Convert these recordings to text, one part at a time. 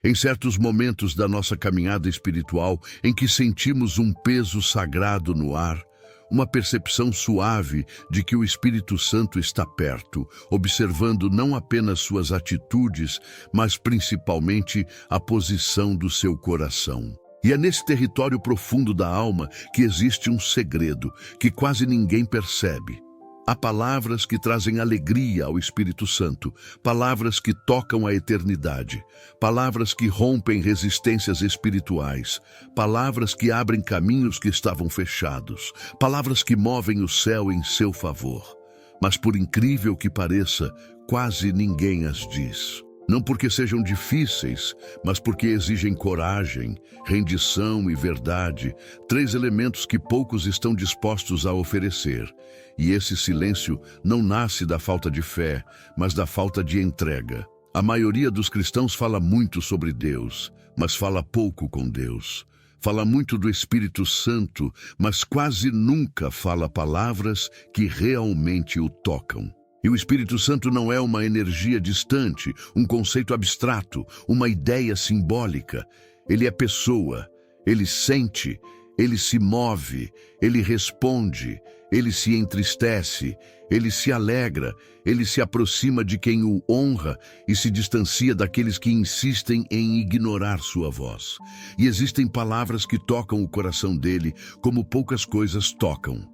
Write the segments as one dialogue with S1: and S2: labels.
S1: Em certos momentos da nossa caminhada espiritual em que sentimos um peso sagrado no ar, uma percepção suave de que o Espírito Santo está perto, observando não apenas suas atitudes, mas principalmente a posição do seu coração. E é nesse território profundo da alma que existe um segredo que quase ninguém percebe. Há palavras que trazem alegria ao Espírito Santo, palavras que tocam a eternidade, palavras que rompem resistências espirituais, palavras que abrem caminhos que estavam fechados, palavras que movem o céu em seu favor. Mas por incrível que pareça, quase ninguém as diz. Não porque sejam difíceis, mas porque exigem coragem, rendição e verdade, três elementos que poucos estão dispostos a oferecer. E esse silêncio não nasce da falta de fé, mas da falta de entrega. A maioria dos cristãos fala muito sobre Deus, mas fala pouco com Deus. Fala muito do Espírito Santo, mas quase nunca fala palavras que realmente o tocam. E o Espírito Santo não é uma energia distante, um conceito abstrato, uma ideia simbólica. Ele é pessoa, ele sente, ele se move, ele responde, ele se entristece, ele se alegra, ele se aproxima de quem o honra e se distancia daqueles que insistem em ignorar sua voz. E existem palavras que tocam o coração dele como poucas coisas tocam.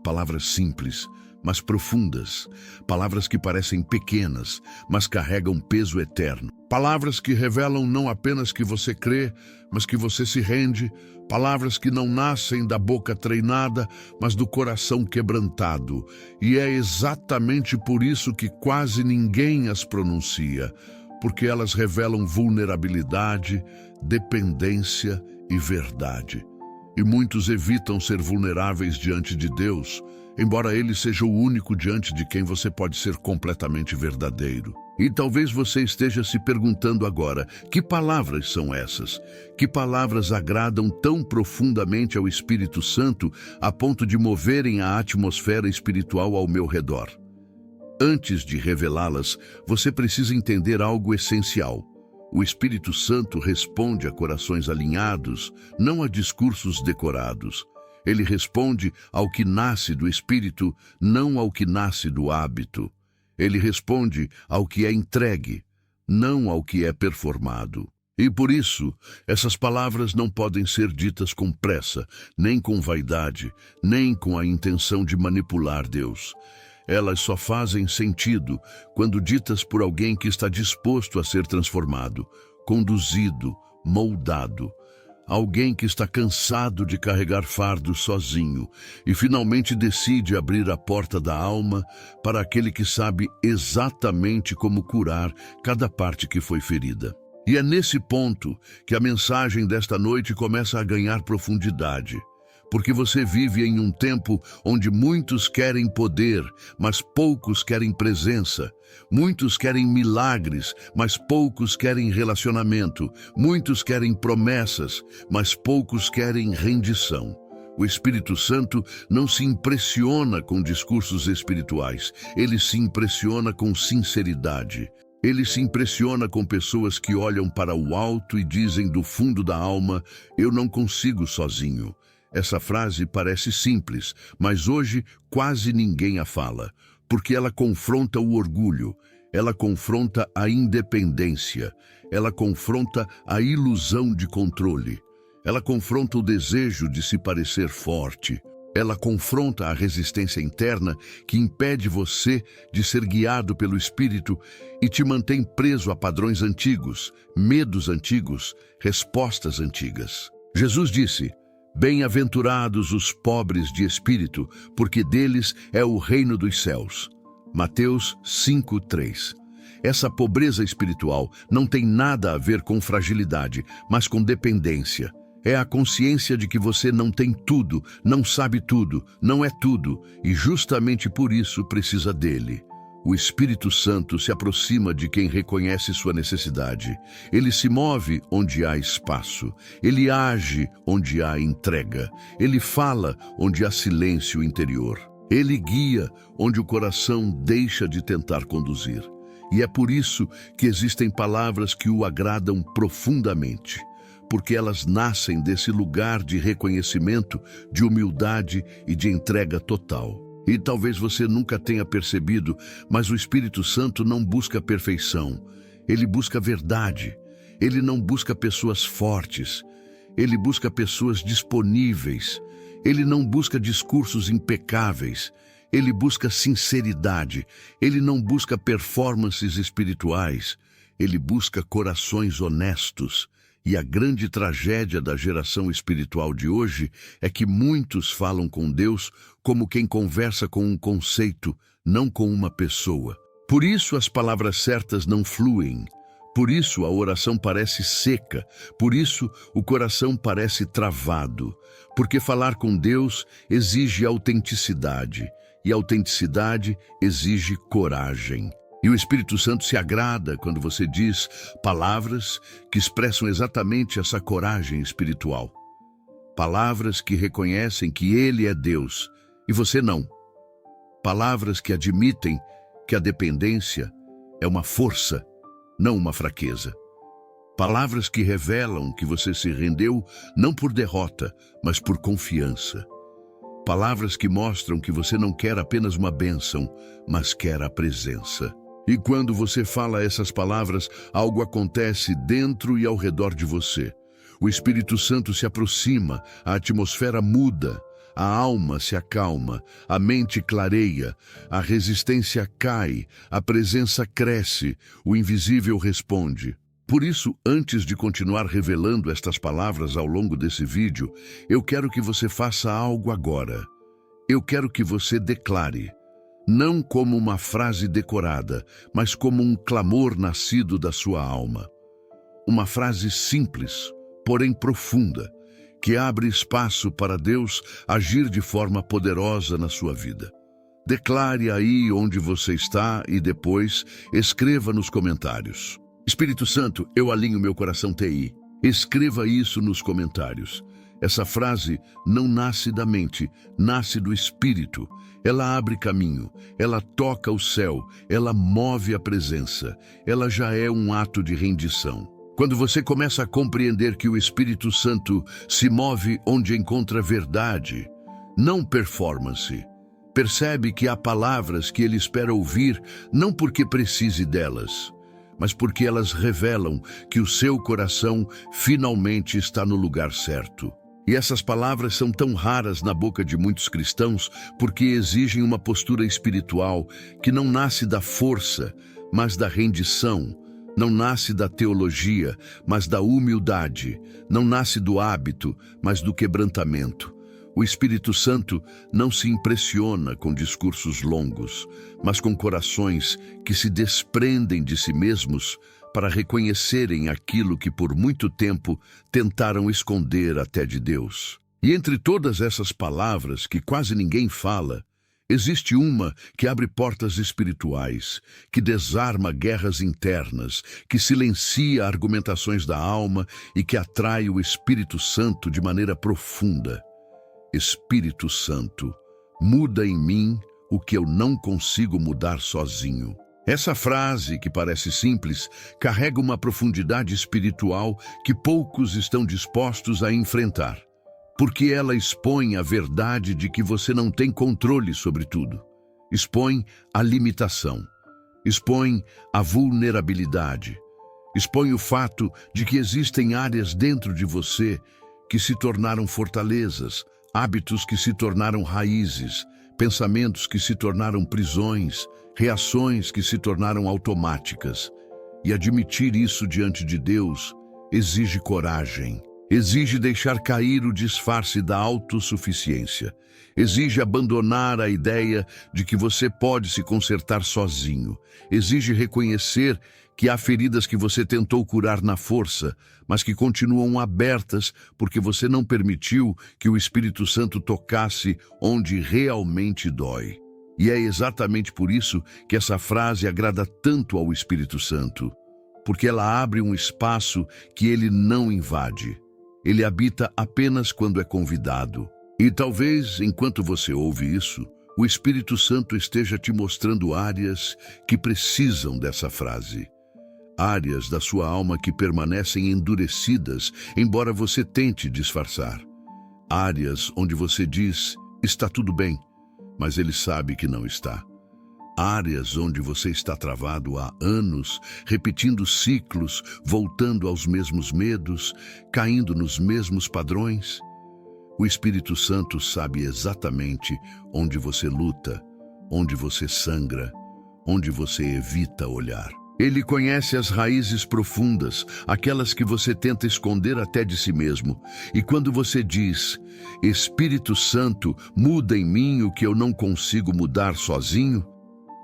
S1: Palavras simples, mas profundas, palavras que parecem pequenas, mas carregam peso eterno. Palavras que revelam não apenas que você crê, mas que você se rende, palavras que não nascem da boca treinada, mas do coração quebrantado. E é exatamente por isso que quase ninguém as pronuncia, porque elas revelam vulnerabilidade, dependência e verdade. E muitos evitam ser vulneráveis diante de Deus, embora Ele seja o único diante de quem você pode ser completamente verdadeiro. E talvez você esteja se perguntando agora, que palavras são essas? Que palavras agradam tão profundamente ao Espírito Santo a ponto de moverem a atmosfera espiritual ao meu redor? Antes de revelá-las, você precisa entender algo essencial. O Espírito Santo responde a corações alinhados, não a discursos decorados. Ele responde ao que nasce do Espírito, não ao que nasce do hábito. Ele responde ao que é entregue, não ao que é performado. E por isso, essas palavras não podem ser ditas com pressa, nem com vaidade, nem com a intenção de manipular Deus. Elas só fazem sentido quando ditas por alguém que está disposto a ser transformado, conduzido, moldado. Alguém que está cansado de carregar fardos sozinho e finalmente decide abrir a porta da alma para aquele que sabe exatamente como curar cada parte que foi ferida. E é nesse ponto que a mensagem desta noite começa a ganhar profundidade. Porque você vive em um tempo onde muitos querem poder, mas poucos querem presença. Muitos querem milagres, mas poucos querem relacionamento. Muitos querem promessas, mas poucos querem rendição. O Espírito Santo não se impressiona com discursos espirituais. Ele se impressiona com sinceridade. Ele se impressiona com pessoas que olham para o alto e dizem do fundo da alma, eu não consigo sozinho. Essa frase parece simples, mas hoje quase ninguém a fala, porque ela confronta o orgulho, ela confronta a independência, ela confronta a ilusão de controle, ela confronta o desejo de se parecer forte, ela confronta a resistência interna que impede você de ser guiado pelo Espírito e te mantém preso a padrões antigos, medos antigos, respostas antigas. Jesus disse: bem-aventurados os pobres de espírito, porque deles é o reino dos céus. Mateus 5:3. Essa pobreza espiritual não tem nada a ver com fragilidade, mas com dependência. É a consciência de que você não tem tudo, não sabe tudo, não é tudo, e justamente por isso precisa dele. O Espírito Santo se aproxima de quem reconhece sua necessidade. Ele se move onde há espaço. Ele age onde há entrega. Ele fala onde há silêncio interior. Ele guia onde o coração deixa de tentar conduzir. E é por isso que existem palavras que o agradam profundamente, porque elas nascem desse lugar de reconhecimento, de humildade e de entrega total. E talvez você nunca tenha percebido, mas o Espírito Santo não busca perfeição. Ele busca verdade. Ele não busca pessoas fortes. Ele busca pessoas disponíveis. Ele não busca discursos impecáveis. Ele busca sinceridade. Ele não busca performances espirituais. Ele busca corações honestos. E a grande tragédia da geração espiritual de hoje é que muitos falam com Deus como quem conversa com um conceito, não com uma pessoa. Por isso as palavras certas não fluem. Por isso a oração parece seca. Por isso o coração parece travado. Porque falar com Deus exige autenticidade. E a autenticidade exige coragem. E o Espírito Santo se agrada quando você diz palavras que expressam exatamente essa coragem espiritual. Palavras que reconhecem que Ele é Deus e você não. Palavras que admitem que a dependência é uma força, não uma fraqueza. Palavras que revelam que você se rendeu não por derrota, mas por confiança. Palavras que mostram que você não quer apenas uma bênção, mas quer a presença. E quando você fala essas palavras, algo acontece dentro e ao redor de você. O Espírito Santo se aproxima, a atmosfera muda, a alma se acalma, a mente clareia, a resistência cai, a presença cresce, o invisível responde. Por isso, antes de continuar revelando estas palavras ao longo desse vídeo, eu quero que você faça algo agora. Eu quero que você declare, não como uma frase decorada, mas como um clamor nascido da sua alma. Uma frase simples, porém profunda, que abre espaço para Deus agir de forma poderosa na sua vida. Declare aí onde você está e depois escreva nos comentários. Espírito Santo, eu alinho meu coração TI. Escreva isso nos comentários. Essa frase não nasce da mente, nasce do Espírito. Ela abre caminho, ela toca o céu, ela move a presença. Ela já é um ato de rendição. Quando você começa a compreender que o Espírito Santo se move onde encontra verdade, não performance, percebe que há palavras que ele espera ouvir não porque precise delas, mas porque elas revelam que o seu coração finalmente está no lugar certo. E essas palavras são tão raras na boca de muitos cristãos porque exigem uma postura espiritual que não nasce da força, mas da rendição. Não nasce da teologia, mas da humildade. Não nasce do hábito, mas do quebrantamento. O Espírito Santo não se impressiona com discursos longos, mas com corações que se desprendem de si mesmos para reconhecerem aquilo que por muito tempo tentaram esconder até de Deus. E entre todas essas palavras que quase ninguém fala, existe uma que abre portas espirituais, que desarma guerras internas, que silencia argumentações da alma e que atrai o Espírito Santo de maneira profunda. Espírito Santo, muda em mim o que eu não consigo mudar sozinho. Essa frase, que parece simples, carrega uma profundidade espiritual que poucos estão dispostos a enfrentar, porque ela expõe a verdade de que você não tem controle sobre tudo. Expõe a limitação, expõe a vulnerabilidade, expõe o fato de que existem áreas dentro de você que se tornaram fortalezas, hábitos que se tornaram raízes, pensamentos que se tornaram prisões, reações que se tornaram automáticas. E admitir isso diante de Deus exige coragem, exige deixar cair o disfarce da autossuficiência, exige abandonar a ideia de que você pode se consertar sozinho, exige reconhecer que há feridas que você tentou curar na força, mas que continuam abertas porque você não permitiu que o Espírito Santo tocasse onde realmente dói. E é exatamente por isso que essa frase agrada tanto ao Espírito Santo, porque ela abre um espaço que ele não invade. Ele habita apenas quando é convidado. E talvez, enquanto você ouve isso, o Espírito Santo esteja te mostrando áreas que precisam dessa frase. Áreas da sua alma que permanecem endurecidas, embora você tente disfarçar. Áreas onde você diz, está tudo bem, mas ele sabe que não está. Áreas onde você está travado há anos, repetindo ciclos, voltando aos mesmos medos, caindo nos mesmos padrões. O Espírito Santo sabe exatamente onde você luta, onde você sangra, onde você evita olhar. Ele conhece as raízes profundas, aquelas que você tenta esconder até de si mesmo. E quando você diz, Espírito Santo, muda em mim o que eu não consigo mudar sozinho,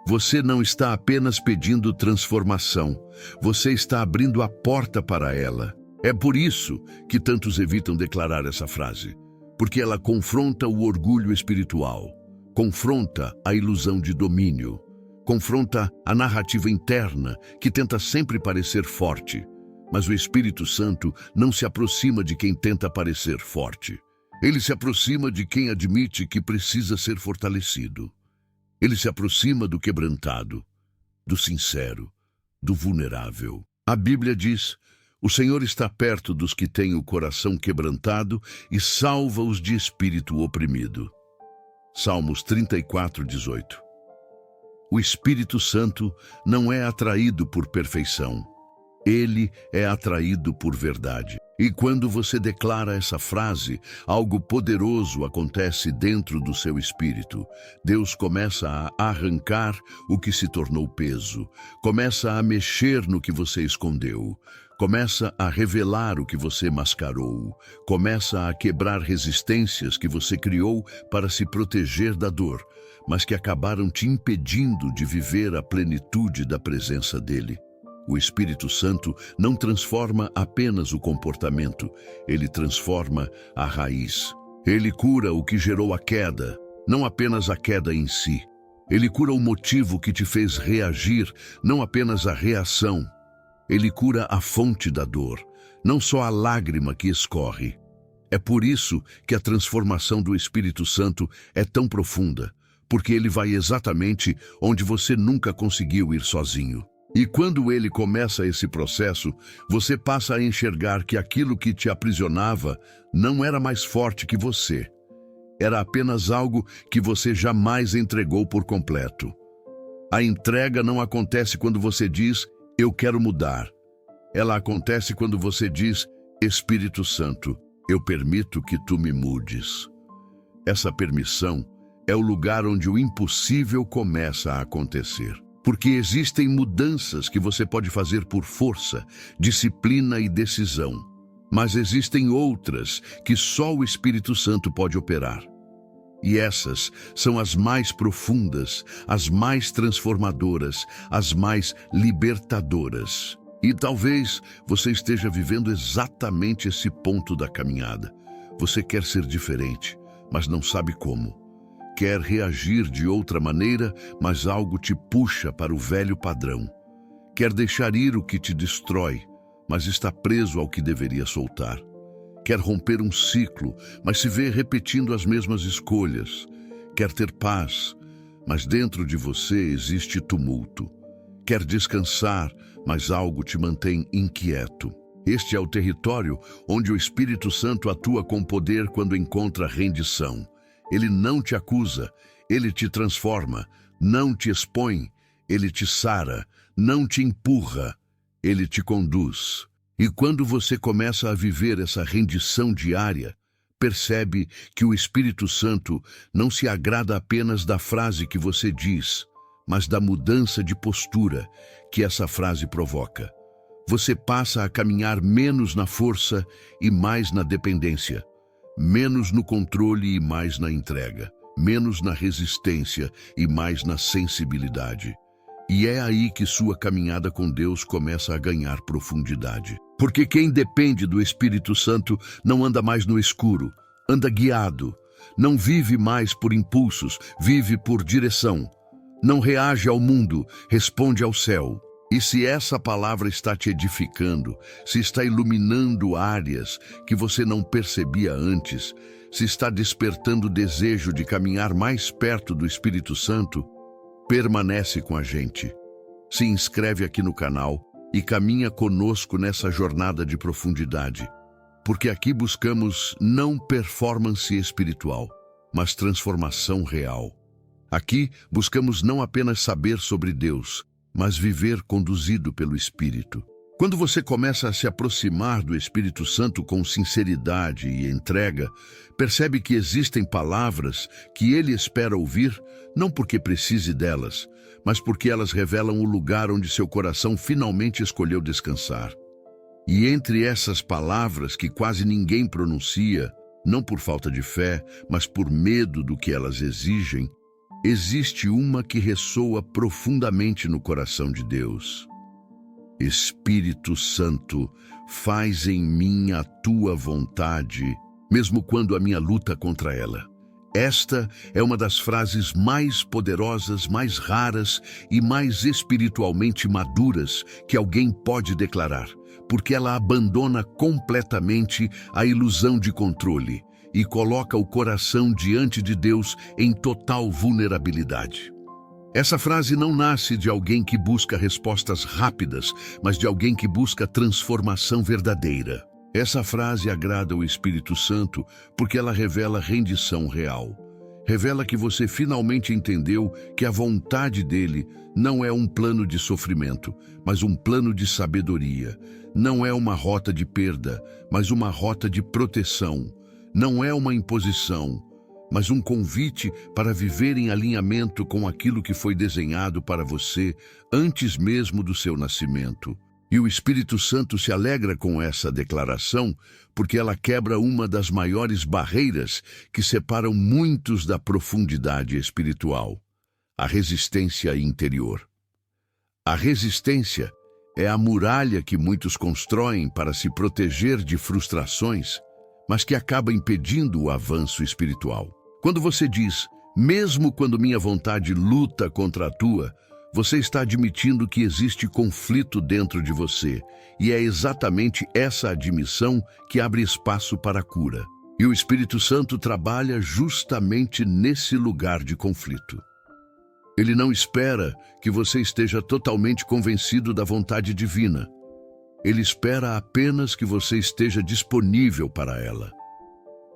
S1: você não está apenas pedindo transformação, você está abrindo a porta para ela. É por isso que tantos evitam declarar essa frase, porque ela confronta o orgulho espiritual, confronta a ilusão de domínio, confronta a narrativa interna que tenta sempre parecer forte. Mas o Espírito Santo não se aproxima de quem tenta parecer forte. Ele se aproxima de quem admite que precisa ser fortalecido. Ele se aproxima do quebrantado, do sincero, do vulnerável. A Bíblia diz, o Senhor está perto dos que têm o coração quebrantado e salva-os de espírito oprimido. Salmos 34:18. O Espírito Santo não é atraído por perfeição. Ele é atraído por verdade. E quando você declara essa frase, algo poderoso acontece dentro do seu espírito. Deus começa a arrancar o que se tornou peso, começa a mexer no que você escondeu, começa a revelar o que você mascarou, começa a quebrar resistências que você criou para se proteger da dor, mas que acabaram te impedindo de viver a plenitude da presença dele. O Espírito Santo não transforma apenas o comportamento, ele transforma a raiz. Ele cura o que gerou a queda, não apenas a queda em si. Ele cura o motivo que te fez reagir, não apenas a reação. Ele cura a fonte da dor, não só a lágrima que escorre. É por isso que a transformação do Espírito Santo é tão profunda, porque ele vai exatamente onde você nunca conseguiu ir sozinho. E quando ele começa esse processo, você passa a enxergar que aquilo que te aprisionava não era mais forte que você. Era apenas algo que você jamais entregou por completo. A entrega não acontece quando você diz, eu quero mudar. Ela acontece quando você diz, Espírito Santo, eu permito que tu me mudes. Essa permissão é o lugar onde o impossível começa a acontecer. Porque existem mudanças que você pode fazer por força, disciplina e decisão. Mas existem outras que só o Espírito Santo pode operar. E essas são as mais profundas, as mais transformadoras, as mais libertadoras. E talvez você esteja vivendo exatamente esse ponto da caminhada. Você quer ser diferente, mas não sabe como. Quer reagir de outra maneira, mas algo te puxa para o velho padrão. Quer deixar ir o que te destrói, mas está preso ao que deveria soltar. Quer romper um ciclo, mas se vê repetindo as mesmas escolhas. Quer ter paz, mas dentro de você existe tumulto. Quer descansar, mas algo te mantém inquieto. Este é o território onde o Espírito Santo atua com poder quando encontra rendição. Ele não te acusa, ele te transforma, não te expõe, ele te sara, não te empurra, ele te conduz. E quando você começa a viver essa rendição diária, percebe que o Espírito Santo não se agrada apenas da frase que você diz, mas da mudança de postura que essa frase provoca. Você passa a caminhar menos na força e mais na dependência. Menos no controle e mais na entrega, menos na resistência e mais na sensibilidade. E é aí que sua caminhada com Deus começa a ganhar profundidade. Porque quem depende do Espírito Santo não anda mais no escuro, anda guiado. Não vive mais por impulsos, vive por direção. Não reage ao mundo, responde ao céu. E se essa palavra está te edificando, se está iluminando áreas que você não percebia antes, se está despertando o desejo de caminhar mais perto do Espírito Santo, permanece com a gente. Se inscreve aqui no canal e caminha conosco nessa jornada de profundidade, porque aqui buscamos não performance espiritual, mas transformação real. Aqui buscamos não apenas saber sobre Deus, mas viver conduzido pelo Espírito. Quando você começa a se aproximar do Espírito Santo com sinceridade e entrega, percebe que existem palavras que ele espera ouvir, não porque precise delas, mas porque elas revelam o lugar onde seu coração finalmente escolheu descansar. E entre essas palavras que quase ninguém pronuncia, não por falta de fé, mas por medo do que elas exigem, existe uma que ressoa profundamente no coração de Deus. Espírito Santo, faz em mim a tua vontade, mesmo quando a minha luta contra ela. Esta é uma das frases mais poderosas, mais raras e mais espiritualmente maduras que alguém pode declarar, porque ela abandona completamente a ilusão de controle e coloca o coração diante de Deus em total vulnerabilidade. Essa frase não nasce de alguém que busca respostas rápidas, mas de alguém que busca transformação verdadeira. Essa frase agrada o Espírito Santo porque ela revela rendição real. Revela que você finalmente entendeu que a vontade dele não é um plano de sofrimento, mas um plano de sabedoria. Não é uma rota de perda, mas uma rota de proteção. Não é uma imposição, mas um convite para viver em alinhamento com aquilo que foi desenhado para você antes mesmo do seu nascimento. E o Espírito Santo se alegra com essa declaração, porque ela quebra uma das maiores barreiras que separam muitos da profundidade espiritual: a resistência interior. A resistência é a muralha que muitos constroem para se proteger de frustrações, mas que acaba impedindo o avanço espiritual. Quando você diz, mesmo quando minha vontade luta contra a tua, você está admitindo que existe conflito dentro de você, e é exatamente essa admissão que abre espaço para a cura. E o Espírito Santo trabalha justamente nesse lugar de conflito. Ele não espera que você esteja totalmente convencido da vontade divina. Ele espera apenas que você esteja disponível para ela.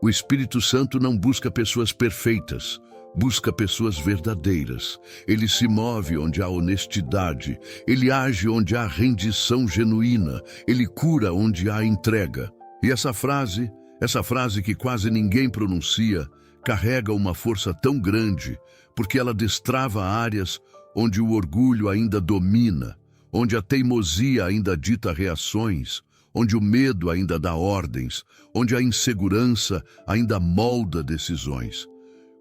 S1: O Espírito Santo não busca pessoas perfeitas, busca pessoas verdadeiras. Ele se move onde há honestidade, ele age onde há rendição genuína, ele cura onde há entrega. E essa frase que quase ninguém pronuncia, carrega uma força tão grande, porque ela destrava áreas onde o orgulho ainda domina, onde a teimosia ainda dita reações, onde o medo ainda dá ordens, onde a insegurança ainda molda decisões.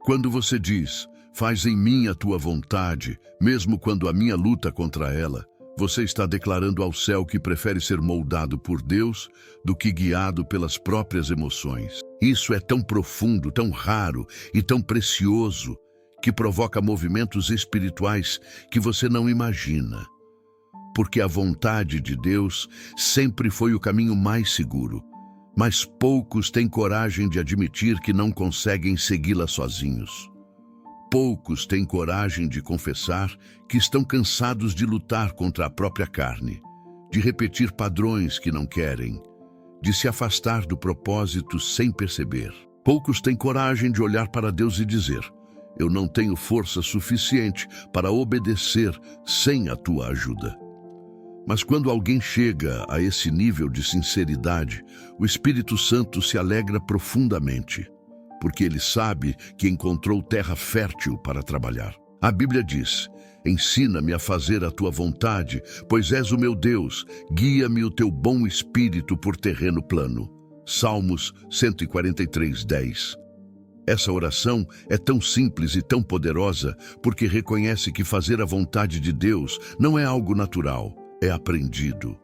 S1: Quando você diz, faz em mim a tua vontade, mesmo quando a minha luta contra ela, você está declarando ao céu que prefere ser moldado por Deus do que guiado pelas próprias emoções. Isso é tão profundo, tão raro e tão precioso, que provoca movimentos espirituais que você não imagina. Porque a vontade de Deus sempre foi o caminho mais seguro, mas poucos têm coragem de admitir que não conseguem segui-la sozinhos. Poucos têm coragem de confessar que estão cansados de lutar contra a própria carne, de repetir padrões que não querem, de se afastar do propósito sem perceber. Poucos têm coragem de olhar para Deus e dizer, eu não tenho força suficiente para obedecer sem a tua ajuda. Mas quando alguém chega a esse nível de sinceridade, o Espírito Santo se alegra profundamente, porque ele sabe que encontrou terra fértil para trabalhar. A Bíblia diz, ensina-me a fazer a tua vontade, pois és o meu Deus, guia-me o teu bom espírito por terreno plano. Salmos 143:10. Essa oração é tão simples e tão poderosa porque reconhece que fazer a vontade de Deus não é algo natural, é aprendido.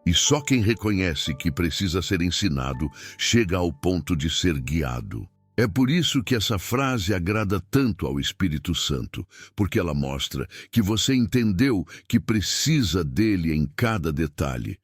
S1: E só quem reconhece que precisa ser ensinado chega ao ponto de ser guiado. É por isso que essa frase agrada tanto ao Espírito Santo, porque ela mostra que você entendeu que precisa dele em cada detalhe.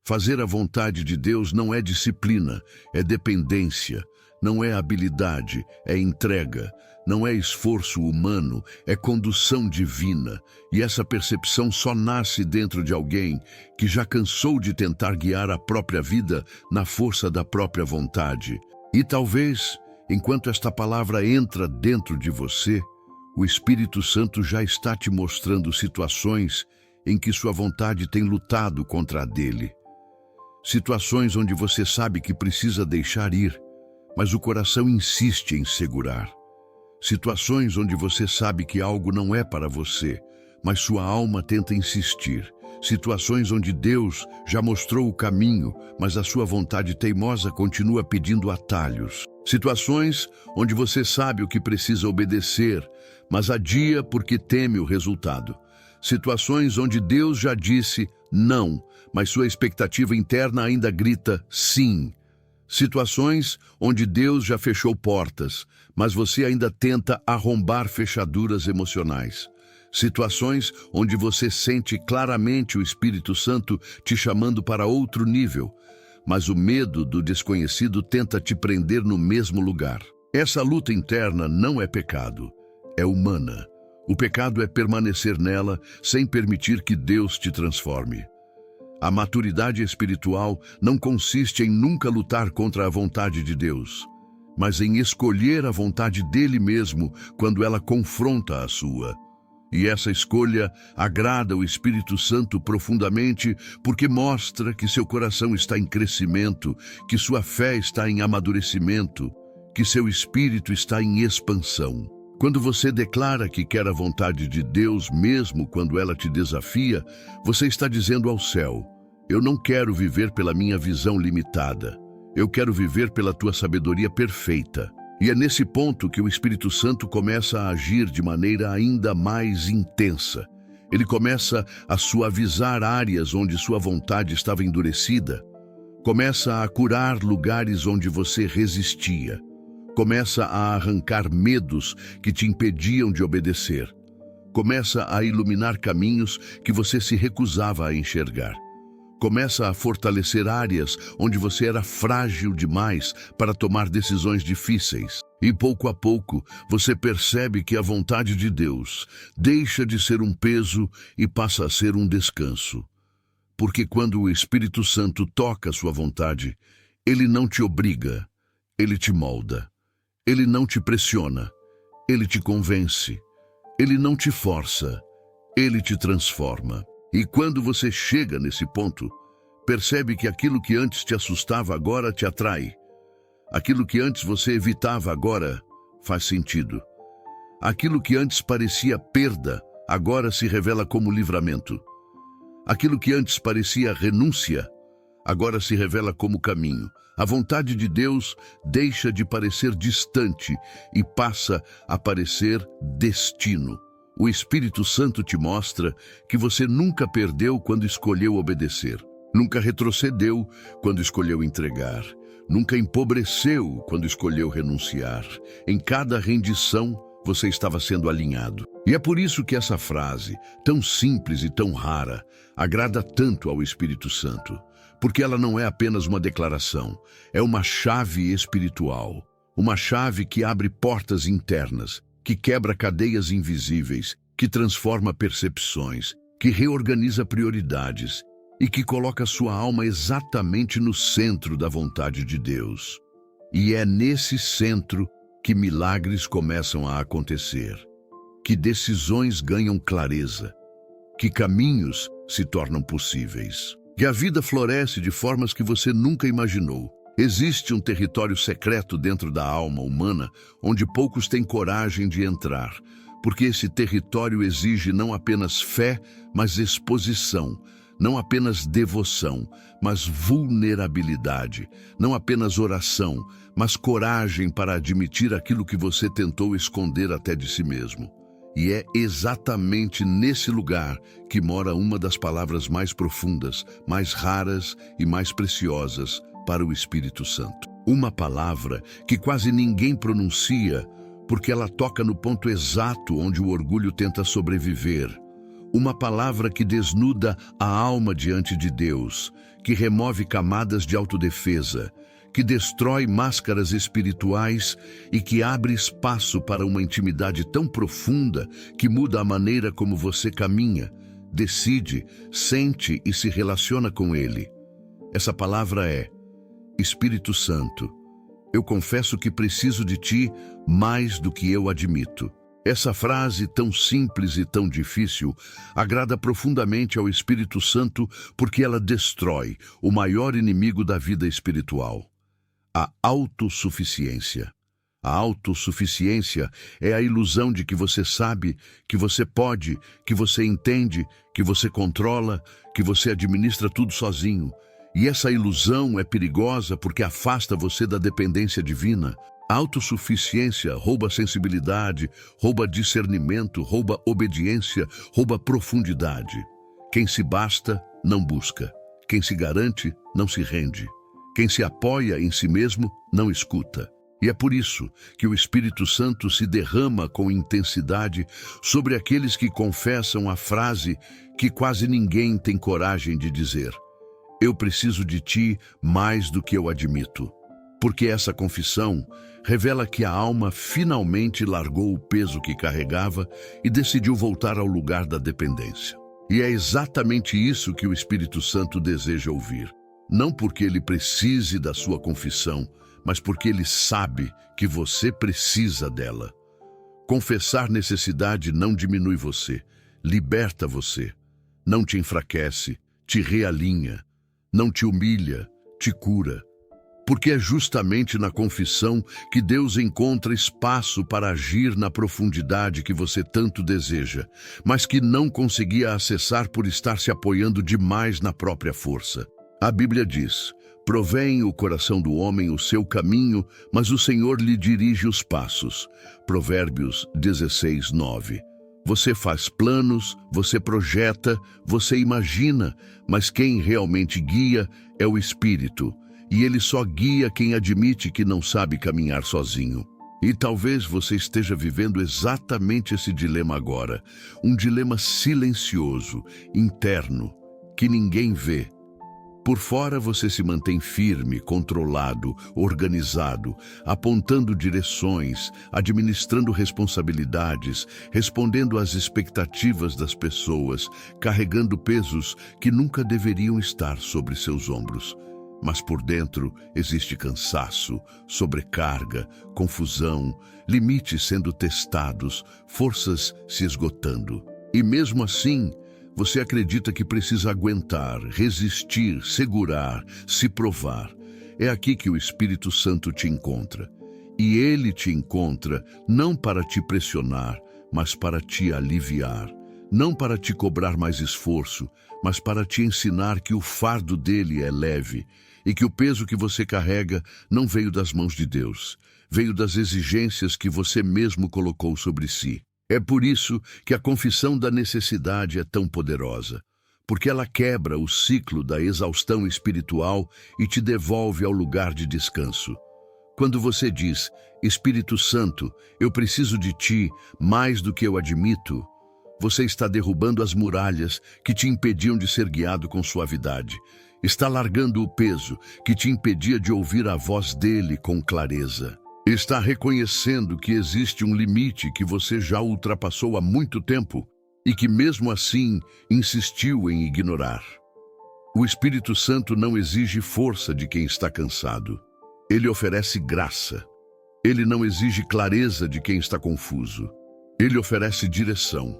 S1: Fazer a vontade de Deus não é disciplina, é dependência. Não é habilidade, é entrega. Não é esforço humano, é condução divina. E essa percepção só nasce dentro de alguém que já cansou de tentar guiar a própria vida na força da própria vontade. E talvez, enquanto esta palavra entra dentro de você, o Espírito Santo já está te mostrando situações em que sua vontade tem lutado contra a dele. Situações onde você sabe que precisa deixar ir, mas o coração insiste em segurar. Situações onde você sabe que algo não é para você, mas sua alma tenta insistir. Situações onde Deus já mostrou o caminho, mas a sua vontade teimosa continua pedindo atalhos. Situações onde você sabe o que precisa obedecer, mas adia porque teme o resultado. Situações onde Deus já disse não, mas sua expectativa interna ainda grita sim. Situações onde Deus já fechou portas, mas você ainda tenta arrombar fechaduras emocionais. Situações onde você sente claramente o Espírito Santo te chamando para outro nível, mas o medo do desconhecido tenta te prender no mesmo lugar. Essa luta interna não é pecado, é humana. O pecado é permanecer nela sem permitir que Deus te transforme. A maturidade espiritual não consiste em nunca lutar contra a vontade de Deus, mas em escolher a vontade dele mesmo quando ela confronta a sua. E essa escolha agrada o Espírito Santo profundamente porque mostra que seu coração está em crescimento, que sua fé está em amadurecimento, que seu espírito está em expansão. Quando você declara que quer a vontade de Deus mesmo quando ela te desafia, você está dizendo ao céu: eu não quero viver pela minha visão limitada. Eu quero viver pela tua sabedoria perfeita. E é nesse ponto que o Espírito Santo começa a agir de maneira ainda mais intensa. Ele começa a suavizar áreas onde sua vontade estava endurecida. Começa a curar lugares onde você resistia. Começa a arrancar medos que te impediam de obedecer. Começa a iluminar caminhos que você se recusava a enxergar. Começa a fortalecer áreas onde você era frágil demais para tomar decisões difíceis. E pouco a pouco, você percebe que a vontade de Deus deixa de ser um peso e passa a ser um descanso. Porque quando o Espírito Santo toca a sua vontade, ele não te obriga, ele te molda. Ele não te pressiona, ele te convence. Ele não te força, ele te transforma. E quando você chega nesse ponto, percebe que aquilo que antes te assustava agora te atrai. Aquilo que antes você evitava agora faz sentido. Aquilo que antes parecia perda, agora se revela como livramento. Aquilo que antes parecia renúncia, agora se revela como caminho. A vontade de Deus deixa de parecer distante e passa a parecer destino. O Espírito Santo te mostra que você nunca perdeu quando escolheu obedecer. Nunca retrocedeu quando escolheu entregar. Nunca empobreceu quando escolheu renunciar. Em cada rendição, você estava sendo alinhado. E é por isso que essa frase, tão simples e tão rara, agrada tanto ao Espírito Santo. Porque ela não é apenas uma declaração, é uma chave espiritual. Uma chave que abre portas internas, que quebra cadeias invisíveis, que transforma percepções, que reorganiza prioridades e que coloca sua alma exatamente no centro da vontade de Deus. E é nesse centro que milagres começam a acontecer, que decisões ganham clareza, que caminhos se tornam possíveis. Que a vida floresce de formas que você nunca imaginou. Existe um território secreto dentro da alma humana onde poucos têm coragem de entrar, porque esse território exige não apenas fé, mas exposição, não apenas devoção, mas vulnerabilidade, não apenas oração, mas coragem para admitir aquilo que você tentou esconder até de si mesmo. E é exatamente nesse lugar que mora uma das palavras mais profundas, mais raras e mais preciosas para o Espírito Santo. Uma palavra que quase ninguém pronuncia, porque ela toca no ponto exato onde o orgulho tenta sobreviver. Uma palavra que desnuda a alma diante de Deus, que remove camadas de autodefesa, que destrói máscaras espirituais e que abre espaço para uma intimidade tão profunda que muda a maneira como você caminha, decide, sente e se relaciona com Ele. Essa palavra é: Espírito Santo, eu confesso que preciso de Ti mais do que eu admito. Essa frase, tão simples e tão difícil, agrada profundamente ao Espírito Santo porque ela destrói o maior inimigo da vida espiritual: a autossuficiência. A autossuficiência é a ilusão de que você sabe, que você pode, que você entende, que você controla, que você administra tudo sozinho. E essa ilusão é perigosa porque afasta você da dependência divina. A autossuficiência rouba sensibilidade, rouba discernimento, rouba obediência, rouba profundidade. Quem se basta, não busca. Quem se garante, não se rende. Quem se apoia em si mesmo, não escuta. E é por isso que o Espírito Santo se derrama com intensidade sobre aqueles que confessam a frase que quase ninguém tem coragem de dizer: eu preciso de Ti mais do que eu admito. Porque essa confissão revela que a alma finalmente largou o peso que carregava e decidiu voltar ao lugar da dependência. E é exatamente isso que o Espírito Santo deseja ouvir. Não porque ele precise da sua confissão, mas porque ele sabe que você precisa dela. Confessar necessidade não diminui você, liberta você. Não te enfraquece, te realinha. Não te humilha, te cura. Porque é justamente na confissão que Deus encontra espaço para agir na profundidade que você tanto deseja, mas que não conseguia acessar por estar se apoiando demais na própria força. A Bíblia diz: provém o coração do homem o seu caminho, mas o Senhor lhe dirige os passos. Provérbios 16:9. Você faz planos, você projeta, você imagina, mas quem realmente guia é o Espírito. E ele só guia quem admite que não sabe caminhar sozinho. E talvez você esteja vivendo exatamente esse dilema agora. Um dilema silencioso, interno, que ninguém vê. Por fora você se mantém firme, controlado, organizado, apontando direções, administrando responsabilidades, respondendo às expectativas das pessoas, carregando pesos que nunca deveriam estar sobre seus ombros. Mas por dentro existe cansaço, sobrecarga, confusão, limites sendo testados, forças se esgotando. E mesmo assim, você acredita que precisa aguentar, resistir, segurar, se provar. É aqui que o Espírito Santo te encontra. E ele te encontra não para te pressionar, mas para te aliviar. Não para te cobrar mais esforço, mas para te ensinar que o fardo dele é leve e que o peso que você carrega não veio das mãos de Deus, veio das exigências que você mesmo colocou sobre si. É por isso que a confissão da necessidade é tão poderosa, porque ela quebra o ciclo da exaustão espiritual e te devolve ao lugar de descanso. Quando você diz: Espírito Santo, eu preciso de Ti mais do que eu admito, você está derrubando as muralhas que te impediam de ser guiado com suavidade. Está largando o peso que te impedia de ouvir a voz dele com clareza. Está reconhecendo que existe um limite que você já ultrapassou há muito tempo e que mesmo assim insistiu em ignorar. O Espírito Santo não exige força de quem está cansado. Ele oferece graça. Ele não exige clareza de quem está confuso. Ele oferece direção.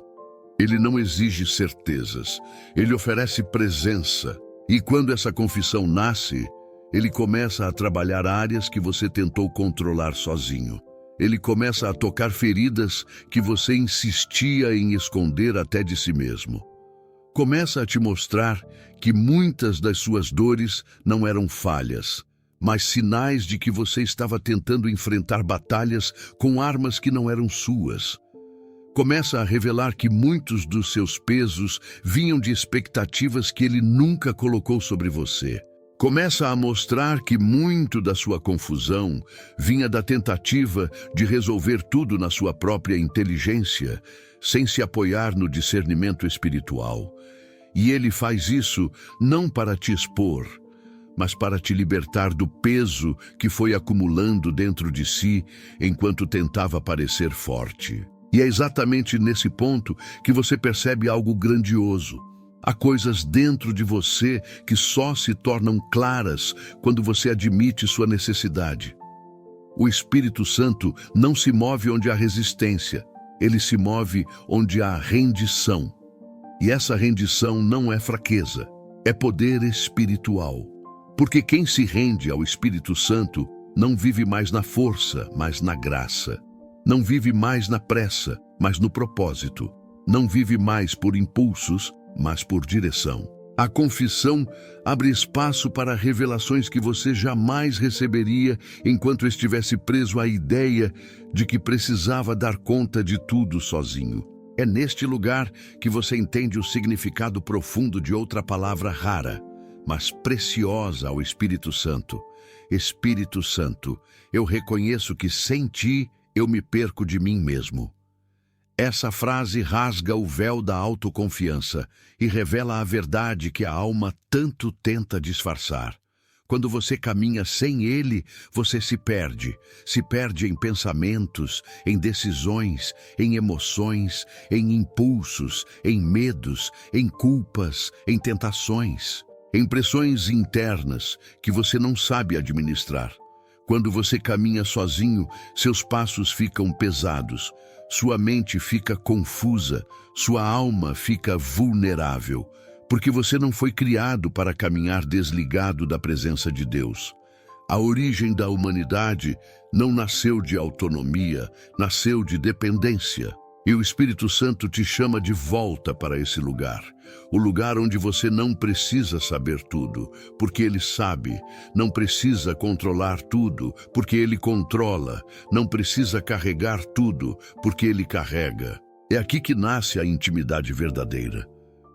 S1: Ele não exige certezas. Ele oferece presença. E quando essa confissão nasce, ele começa a trabalhar áreas que você tentou controlar sozinho. Ele começa a tocar feridas que você insistia em esconder até de si mesmo. Começa a te mostrar que muitas das suas dores não eram falhas, mas sinais de que você estava tentando enfrentar batalhas com armas que não eram suas. Começa a revelar que muitos dos seus pesos vinham de expectativas que ele nunca colocou sobre você. Começa a mostrar que muito da sua confusão vinha da tentativa de resolver tudo na sua própria inteligência, sem se apoiar no discernimento espiritual. E ele faz isso não para te expor, mas para te libertar do peso que foi acumulando dentro de si enquanto tentava parecer forte. E é exatamente nesse ponto que você percebe algo grandioso. Há coisas dentro de você que só se tornam claras quando você admite sua necessidade. O Espírito Santo não se move onde há resistência, ele se move onde há rendição. E essa rendição não é fraqueza, é poder espiritual. Porque quem se rende ao Espírito Santo não vive mais na força, mas na graça. Não vive mais na pressa, mas no propósito. Não vive mais por impulsos, mas por direção. A confissão abre espaço para revelações que você jamais receberia enquanto estivesse preso à ideia de que precisava dar conta de tudo sozinho. É neste lugar que você entende o significado profundo de outra palavra rara, mas preciosa ao Espírito Santo. Espírito Santo, eu reconheço que sem ti eu me perco de mim mesmo. Essa frase rasga o véu da autoconfiança e revela a verdade que a alma tanto tenta disfarçar. Quando você caminha sem ele, você se perde em pensamentos, em decisões, em emoções, em impulsos, em medos, em culpas, em tentações, em pressões internas que você não sabe administrar. Quando você caminha sozinho, seus passos ficam pesados, sua mente fica confusa, sua alma fica vulnerável, porque você não foi criado para caminhar desligado da presença de Deus. A origem da humanidade não nasceu de autonomia, nasceu de dependência. E o Espírito Santo te chama de volta para esse lugar. O lugar onde você não precisa saber tudo, porque Ele sabe. Não precisa controlar tudo, porque Ele controla. Não precisa carregar tudo, porque Ele carrega. É aqui que nasce a intimidade verdadeira.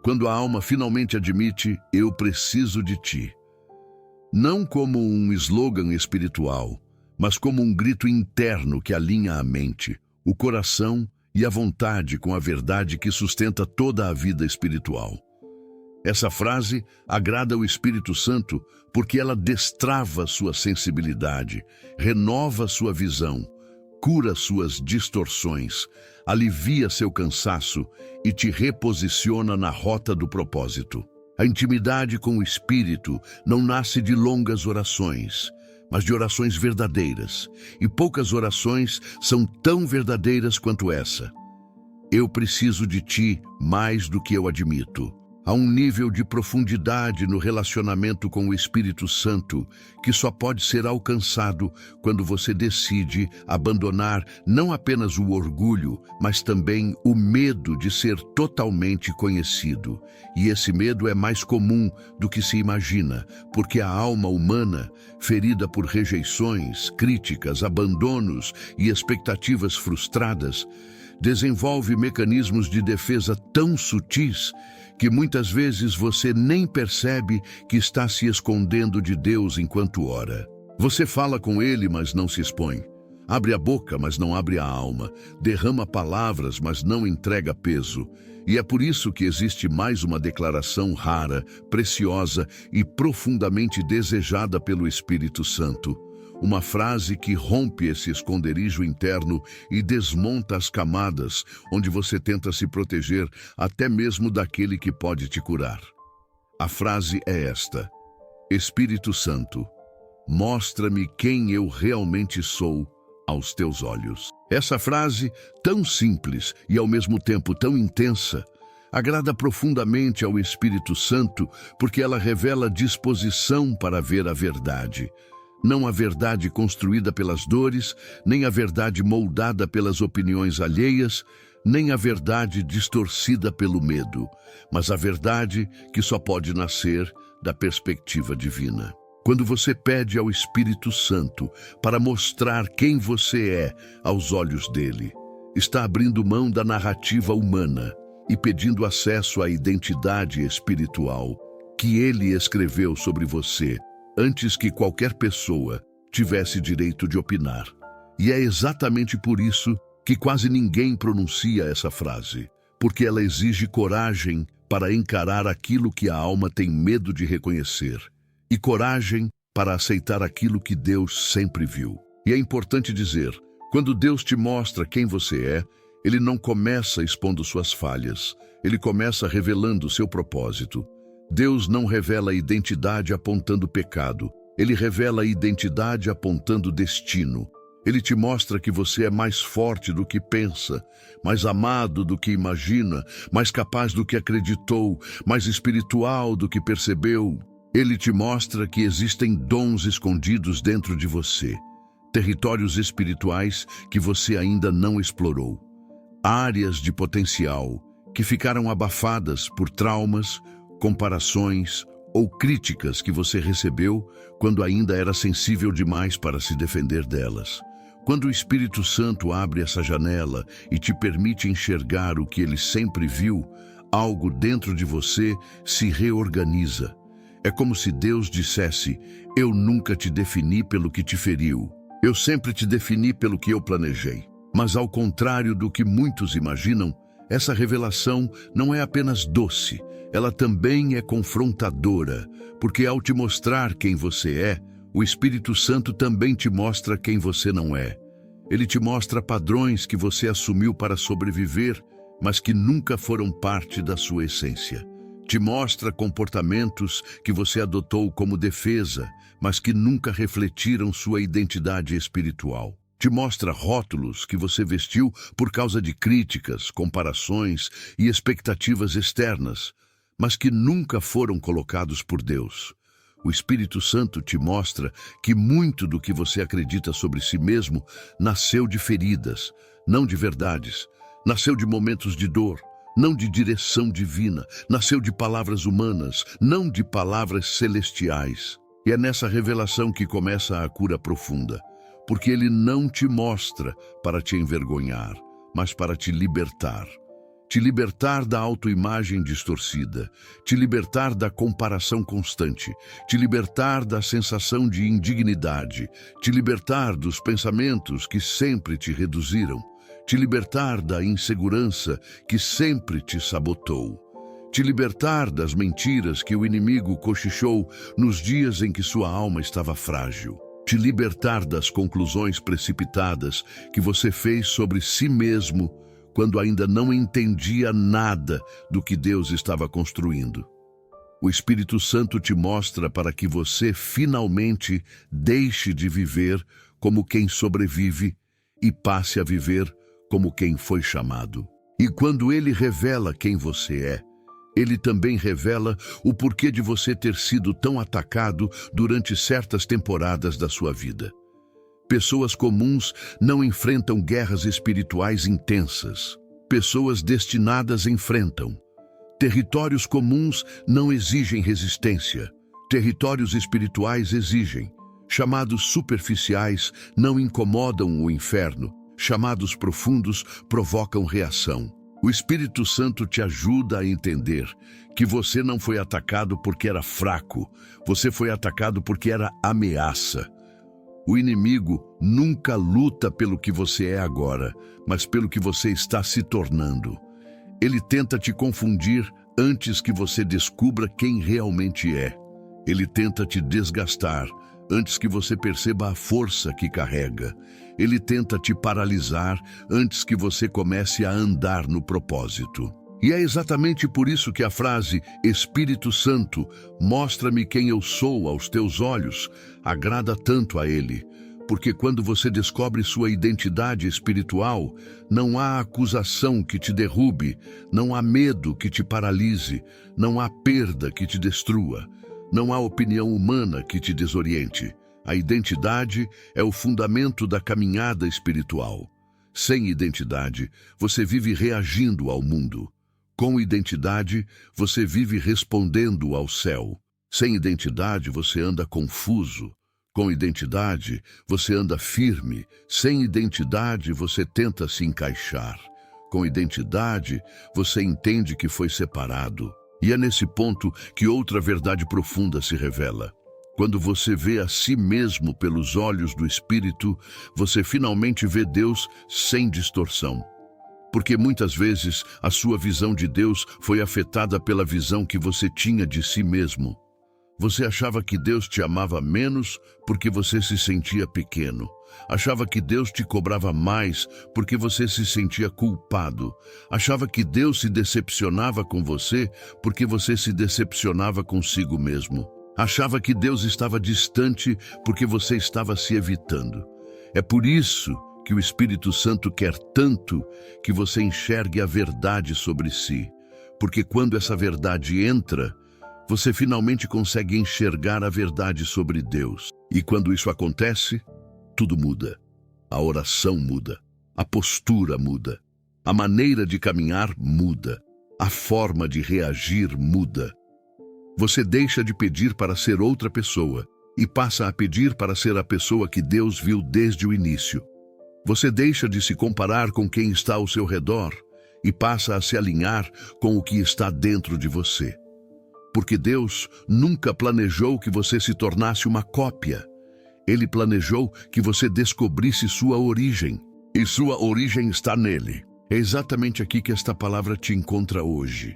S1: Quando a alma finalmente admite, eu preciso de ti. Não como um slogan espiritual, mas como um grito interno que alinha a mente, o coração e a vontade com a verdade que sustenta toda a vida espiritual. Essa frase agrada o Espírito Santo porque ela destrava sua sensibilidade, renova sua visão, cura suas distorções, alivia seu cansaço e te reposiciona na rota do propósito. A intimidade com o Espírito não nasce de longas orações, mas de orações verdadeiras, e poucas orações são tão verdadeiras quanto essa. Eu preciso de ti mais do que eu admito. Há um nível de profundidade no relacionamento com o Espírito Santo que só pode ser alcançado quando você decide abandonar não apenas o orgulho, mas também o medo de ser totalmente conhecido. E esse medo é mais comum do que se imagina, porque a alma humana, ferida por rejeições, críticas, abandonos e expectativas frustradas, desenvolve mecanismos de defesa tão sutis que muitas vezes você nem percebe que está se escondendo de Deus enquanto ora. Você fala com Ele, mas não se expõe. Abre a boca, mas não abre a alma. Derrama palavras, mas não entrega peso. E é por isso que existe mais uma declaração rara, preciosa e profundamente desejada pelo Espírito Santo. Uma frase que rompe esse esconderijo interno e desmonta as camadas onde você tenta se proteger até mesmo daquele que pode te curar. A frase é esta: Espírito Santo, mostra-me quem eu realmente sou aos teus olhos. Essa frase, tão simples e ao mesmo tempo tão intensa, agrada profundamente ao Espírito Santo porque ela revela disposição para ver a verdade. Não a verdade construída pelas dores, nem a verdade moldada pelas opiniões alheias, nem a verdade distorcida pelo medo, mas a verdade que só pode nascer da perspectiva divina. Quando você pede ao Espírito Santo para mostrar quem você é aos olhos dele, está abrindo mão da narrativa humana e pedindo acesso à identidade espiritual que ele escreveu sobre você antes que qualquer pessoa tivesse direito de opinar. E é exatamente por isso que quase ninguém pronuncia essa frase, porque ela exige coragem para encarar aquilo que a alma tem medo de reconhecer, e coragem para aceitar aquilo que Deus sempre viu. E é importante dizer, quando Deus te mostra quem você é, Ele não começa expondo suas falhas, Ele começa revelando seu propósito. Deus não revela a identidade apontando pecado, Ele revela a identidade apontando destino. Ele te mostra que você é mais forte do que pensa, mais amado do que imagina, mais capaz do que acreditou, mais espiritual do que percebeu. Ele te mostra que existem dons escondidos dentro de você, territórios espirituais que você ainda não explorou, áreas de potencial que ficaram abafadas por traumas, comparações ou críticas que você recebeu quando ainda era sensível demais para se defender delas. Quando o Espírito Santo abre essa janela e te permite enxergar o que ele sempre viu, algo dentro de você se reorganiza. É como se Deus dissesse: eu nunca te defini pelo que te feriu. Eu sempre te defini pelo que eu planejei. Mas ao contrário do que muitos imaginam, essa revelação não é apenas doce, ela também é confrontadora, porque ao te mostrar quem você é, o Espírito Santo também te mostra quem você não é. Ele te mostra padrões que você assumiu para sobreviver, mas que nunca foram parte da sua essência. Te mostra comportamentos que você adotou como defesa, mas que nunca refletiram sua identidade espiritual. Te mostra rótulos que você vestiu por causa de críticas, comparações e expectativas externas, mas que nunca foram colocados por Deus. O Espírito Santo te mostra que muito do que você acredita sobre si mesmo nasceu de feridas, não de verdades. Nasceu de momentos de dor, não de direção divina. Nasceu de palavras humanas, não de palavras celestiais. E é nessa revelação que começa a cura profunda, porque ele não te mostra para te envergonhar, mas para te libertar. Te libertar da autoimagem distorcida, te libertar da comparação constante, te libertar da sensação de indignidade, te libertar dos pensamentos que sempre te reduziram, te libertar da insegurança que sempre te sabotou, te libertar das mentiras que o inimigo cochichou nos dias em que sua alma estava frágil, te libertar das conclusões precipitadas que você fez sobre si mesmo quando ainda não entendia nada do que Deus estava construindo. O Espírito Santo te mostra para que você finalmente deixe de viver como quem sobrevive e passe a viver como quem foi chamado. E quando ele revela quem você é, ele também revela o porquê de você ter sido tão atacado durante certas temporadas da sua vida. Pessoas comuns não enfrentam guerras espirituais intensas. Pessoas destinadas enfrentam. Territórios comuns não exigem resistência. Territórios espirituais exigem. Chamados superficiais não incomodam o inferno. Chamados profundos provocam reação. O Espírito Santo te ajuda a entender que você não foi atacado porque era fraco. Você foi atacado porque era ameaça. O inimigo nunca luta pelo que você é agora, mas pelo que você está se tornando. Ele tenta te confundir antes que você descubra quem realmente é. Ele tenta te desgastar antes que você perceba a força que carrega. Ele tenta te paralisar antes que você comece a andar no propósito. E é exatamente por isso que a frase Espírito Santo, mostra-me quem eu sou aos teus olhos, agrada tanto a ele. Porque quando você descobre sua identidade espiritual, não há acusação que te derrube, não há medo que te paralise, não há perda que te destrua, não há opinião humana que te desoriente. A identidade é o fundamento da caminhada espiritual. Sem identidade, você vive reagindo ao mundo. Com identidade, você vive respondendo ao céu. Sem identidade, você anda confuso. Com identidade, você anda firme. Sem identidade, você tenta se encaixar. Com identidade, você entende que foi separado. E é nesse ponto que outra verdade profunda se revela. Quando você vê a si mesmo pelos olhos do Espírito, você finalmente vê Deus sem distorção. Porque muitas vezes a sua visão de Deus foi afetada pela visão que você tinha de si mesmo. Você achava que Deus te amava menos porque você se sentia pequeno. Achava que Deus te cobrava mais porque você se sentia culpado. Achava que Deus se decepcionava com você porque você se decepcionava consigo mesmo. Achava que Deus estava distante porque você estava se evitando. É por isso que o Espírito Santo quer tanto que você enxergue a verdade sobre si. Porque quando essa verdade entra, você finalmente consegue enxergar a verdade sobre Deus. E quando isso acontece, tudo muda. A oração muda, a postura muda, a maneira de caminhar muda, a forma de reagir muda. Você deixa de pedir para ser outra pessoa e passa a pedir para ser a pessoa que Deus viu desde o início. Você deixa de se comparar com quem está ao seu redor e passa a se alinhar com o que está dentro de você. Porque Deus nunca planejou que você se tornasse uma cópia. Ele planejou que você descobrisse sua origem. E sua origem está nele. É exatamente aqui que esta palavra te encontra hoje.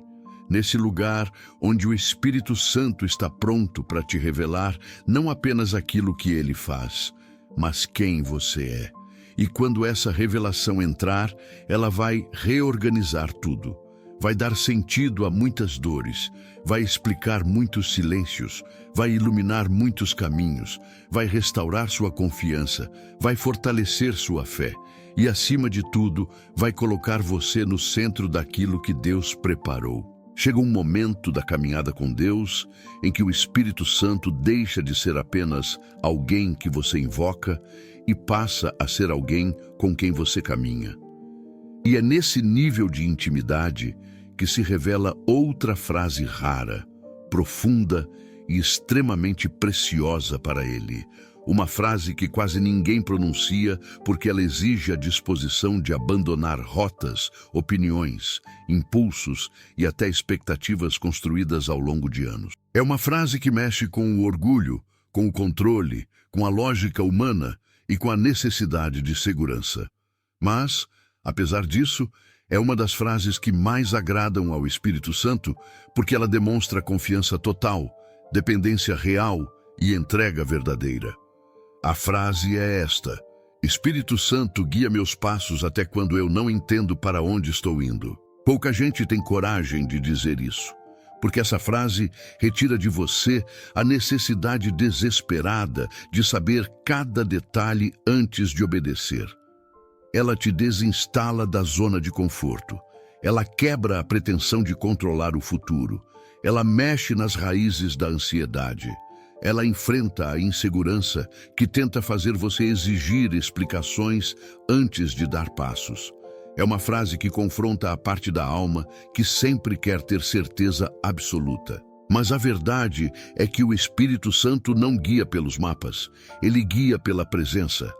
S1: Nesse lugar onde o Espírito Santo está pronto para te revelar não apenas aquilo que ele faz, mas quem você é. E quando essa revelação entrar, ela vai reorganizar tudo. Vai dar sentido a muitas dores, vai explicar muitos silêncios, vai iluminar muitos caminhos, vai restaurar sua confiança, vai fortalecer sua fé e, acima de tudo, vai colocar você no centro daquilo que Deus preparou. Chega um momento da caminhada com Deus em que o Espírito Santo deixa de ser apenas alguém que você invoca e passa a ser alguém com quem você caminha. E é nesse nível de intimidade que se revela outra frase rara, profunda e extremamente preciosa para ele. Uma frase que quase ninguém pronuncia porque ela exige a disposição de abandonar rotas, opiniões, impulsos e até expectativas construídas ao longo de anos. É uma frase que mexe com o orgulho, com o controle, com a lógica humana e com a necessidade de segurança. Mas, apesar disso, é uma das frases que mais agradam ao Espírito Santo porque ela demonstra confiança total, dependência real e entrega verdadeira. A frase é esta: Espírito Santo, guia meus passos até quando eu não entendo para onde estou indo. Pouca gente tem coragem de dizer isso, porque essa frase retira de você a necessidade desesperada de saber cada detalhe antes de obedecer. Ela te desinstala da zona de conforto. Ela quebra a pretensão de controlar o futuro. Ela mexe nas raízes da ansiedade. Ela enfrenta a insegurança que tenta fazer você exigir explicações antes de dar passos. É uma frase que confronta a parte da alma que sempre quer ter certeza absoluta. Mas a verdade é que o Espírito Santo não guia pelos mapas, ele guia pela presença.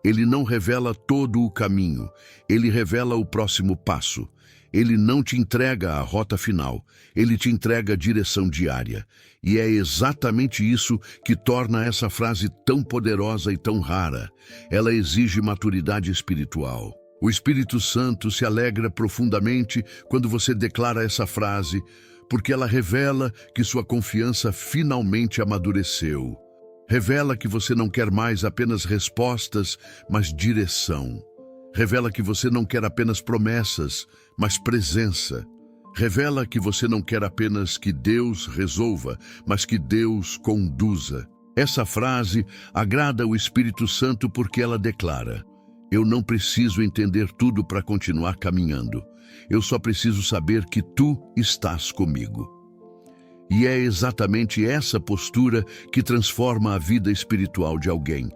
S1: Ele não revela todo o caminho, ele revela o próximo passo. Ele não te entrega a rota final, ele te entrega a direção diária. E é exatamente isso que torna essa frase tão poderosa e tão rara. Ela exige maturidade espiritual. O Espírito Santo se alegra profundamente quando você declara essa frase, porque ela revela que sua confiança finalmente amadureceu. Revela que você não quer mais apenas respostas, mas direção. Revela que você não quer apenas promessas, mas presença. Revela que você não quer apenas que Deus resolva, mas que Deus conduza. Essa frase agrada o Espírito Santo porque ela declara: eu não preciso entender tudo para continuar caminhando. Eu só preciso saber que tu estás comigo. E é exatamente essa postura que transforma a vida espiritual de alguém.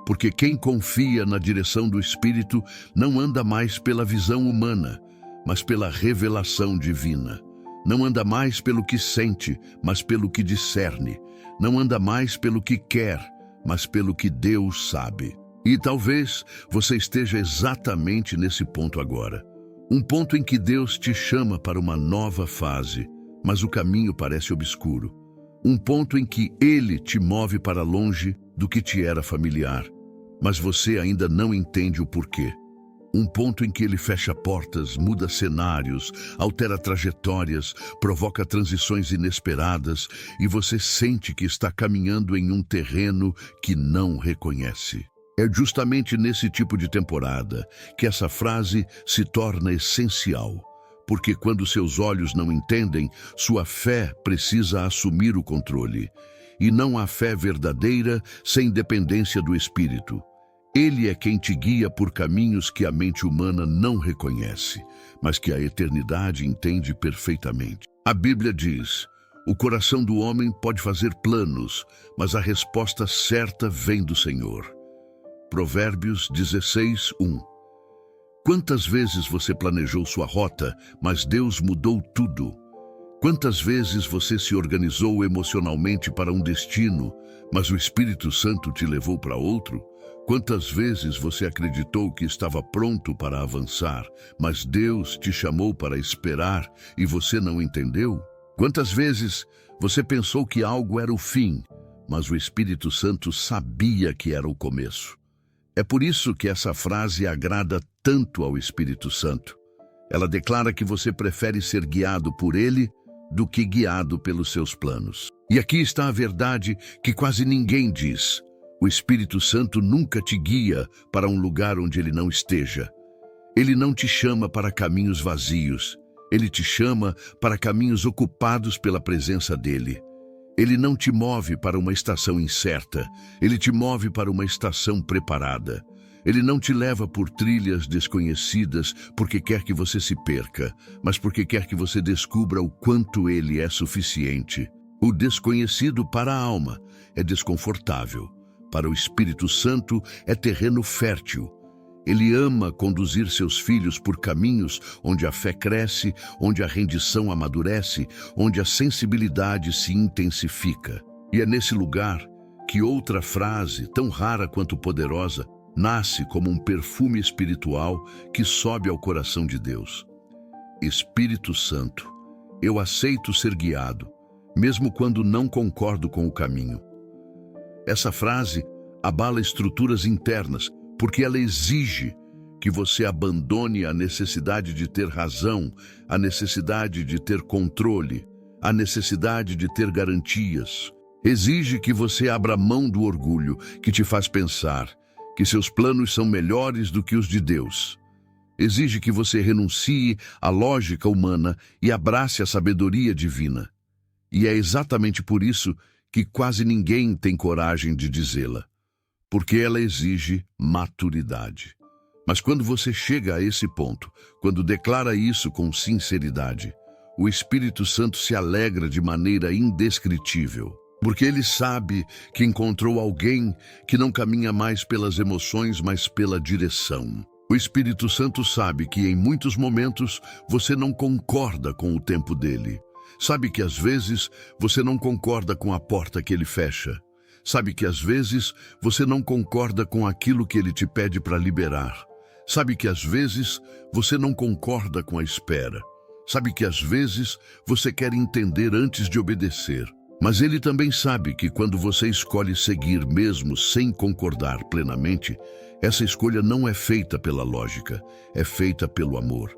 S1: Porque quem confia na direção do Espírito não anda mais pela visão humana, mas pela revelação divina. Não anda mais pelo que sente, mas pelo que discerne. Não anda mais pelo que quer, mas pelo que Deus sabe. E talvez você esteja exatamente nesse ponto agora. Um ponto em que Deus te chama para uma nova fase, mas o caminho parece obscuro. Um ponto em que ele te move para longe do que te era familiar, mas você ainda não entende o porquê. Um ponto em que ele fecha portas, muda cenários, altera trajetórias, provoca transições inesperadas e você sente que está caminhando em um terreno que não reconhece. É justamente nesse tipo de temporada que essa frase se torna essencial, porque quando seus olhos não entendem, sua fé precisa assumir o controle. E não há fé verdadeira sem dependência do Espírito. Ele é quem te guia por caminhos que a mente humana não reconhece, mas que a eternidade entende perfeitamente. A Bíblia diz: o coração do homem pode fazer planos, mas a resposta certa vem do Senhor. Provérbios 16:1. Quantas vezes você planejou sua rota, mas Deus mudou tudo? Quantas vezes você se organizou emocionalmente para um destino, mas o Espírito Santo te levou para outro? Quantas vezes você acreditou que estava pronto para avançar, mas Deus te chamou para esperar e você não entendeu? Quantas vezes você pensou que algo era o fim, mas o Espírito Santo sabia que era o começo? É por isso que essa frase agrada tanto ao Espírito Santo. Ela declara que você prefere ser guiado por Ele do que guiado pelos seus planos. E aqui está a verdade que quase ninguém diz. O Espírito Santo nunca te guia para um lugar onde ele não esteja. Ele não te chama para caminhos vazios. Ele te chama para caminhos ocupados pela presença dele. Ele não te move para uma estação incerta. Ele te move para uma estação preparada. Ele não te leva por trilhas desconhecidas porque quer que você se perca, mas porque quer que você descubra o quanto ele é suficiente. O desconhecido para a alma é desconfortável. Para o Espírito Santo é terreno fértil. Ele ama conduzir seus filhos por caminhos onde a fé cresce, onde a rendição amadurece, onde a sensibilidade se intensifica. E é nesse lugar que outra frase, tão rara quanto poderosa, nasce como um perfume espiritual que sobe ao coração de Deus. Espírito Santo, eu aceito ser guiado, mesmo quando não concordo com o caminho. Essa frase abala estruturas internas, porque ela exige que você abandone a necessidade de ter razão, a necessidade de ter controle, a necessidade de ter garantias. Exige que você abra mão do orgulho que te faz pensar que seus planos são melhores do que os de Deus. Exige que você renuncie à lógica humana e abrace a sabedoria divina. E é exatamente por isso que quase ninguém tem coragem de dizê-la, porque ela exige maturidade. Mas quando você chega a esse ponto, quando declara isso com sinceridade, o Espírito Santo se alegra de maneira indescritível, porque ele sabe que encontrou alguém que não caminha mais pelas emoções, mas pela direção. O Espírito Santo sabe que em muitos momentos você não concorda com o tempo dele. Sabe que às vezes você não concorda com a porta que ele fecha. Sabe que às vezes você não concorda com aquilo que ele te pede para liberar. Sabe que às vezes você não concorda com a espera. Sabe que às vezes você quer entender antes de obedecer. Mas ele também sabe que quando você escolhe seguir mesmo sem concordar plenamente, essa escolha não é feita pela lógica, é feita pelo amor.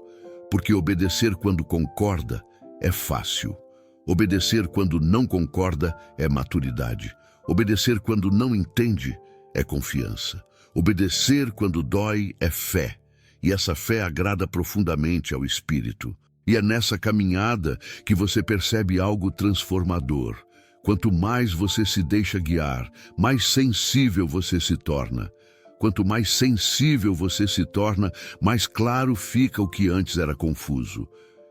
S1: Porque obedecer quando concorda é fácil. Obedecer quando não concorda é maturidade. Obedecer quando não entende é confiança. Obedecer quando dói é fé. E essa fé agrada profundamente ao Espírito. E é nessa caminhada que você percebe algo transformador. Quanto mais você se deixa guiar, mais sensível você se torna. Quanto mais sensível você se torna, mais claro fica o que antes era confuso.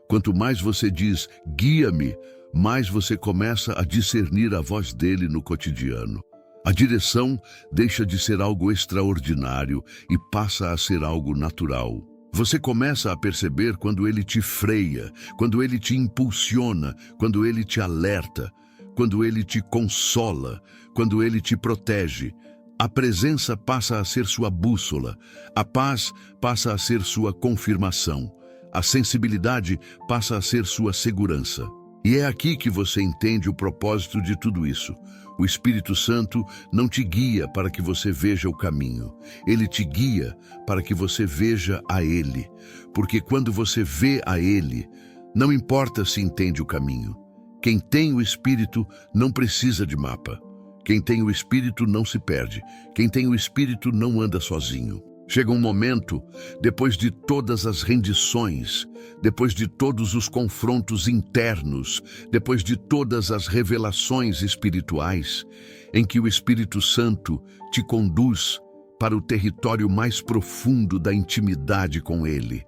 S1: Quanto mais você diz, guia-me, mais você começa a discernir a voz dele no cotidiano. A direção deixa de ser algo extraordinário e passa a ser algo natural. Você começa a perceber quando ele te freia, quando ele te impulsiona, quando ele te alerta, quando ele te consola, quando ele te protege. A presença passa a ser sua bússola, a paz passa a ser sua confirmação. A sensibilidade passa a ser sua segurança. E é aqui que você entende o propósito de tudo isso. O Espírito Santo não te guia para que você veja o caminho. Ele te guia para que você veja a Ele. Porque quando você vê a Ele, não importa se entende o caminho. Quem tem o Espírito não precisa de mapa. Quem tem o Espírito não se perde. Quem tem o Espírito não anda sozinho. Chega um momento, depois de todas as rendições, depois de todos os confrontos internos, depois de todas as revelações espirituais, em que o Espírito Santo te conduz para o território mais profundo da intimidade com Ele.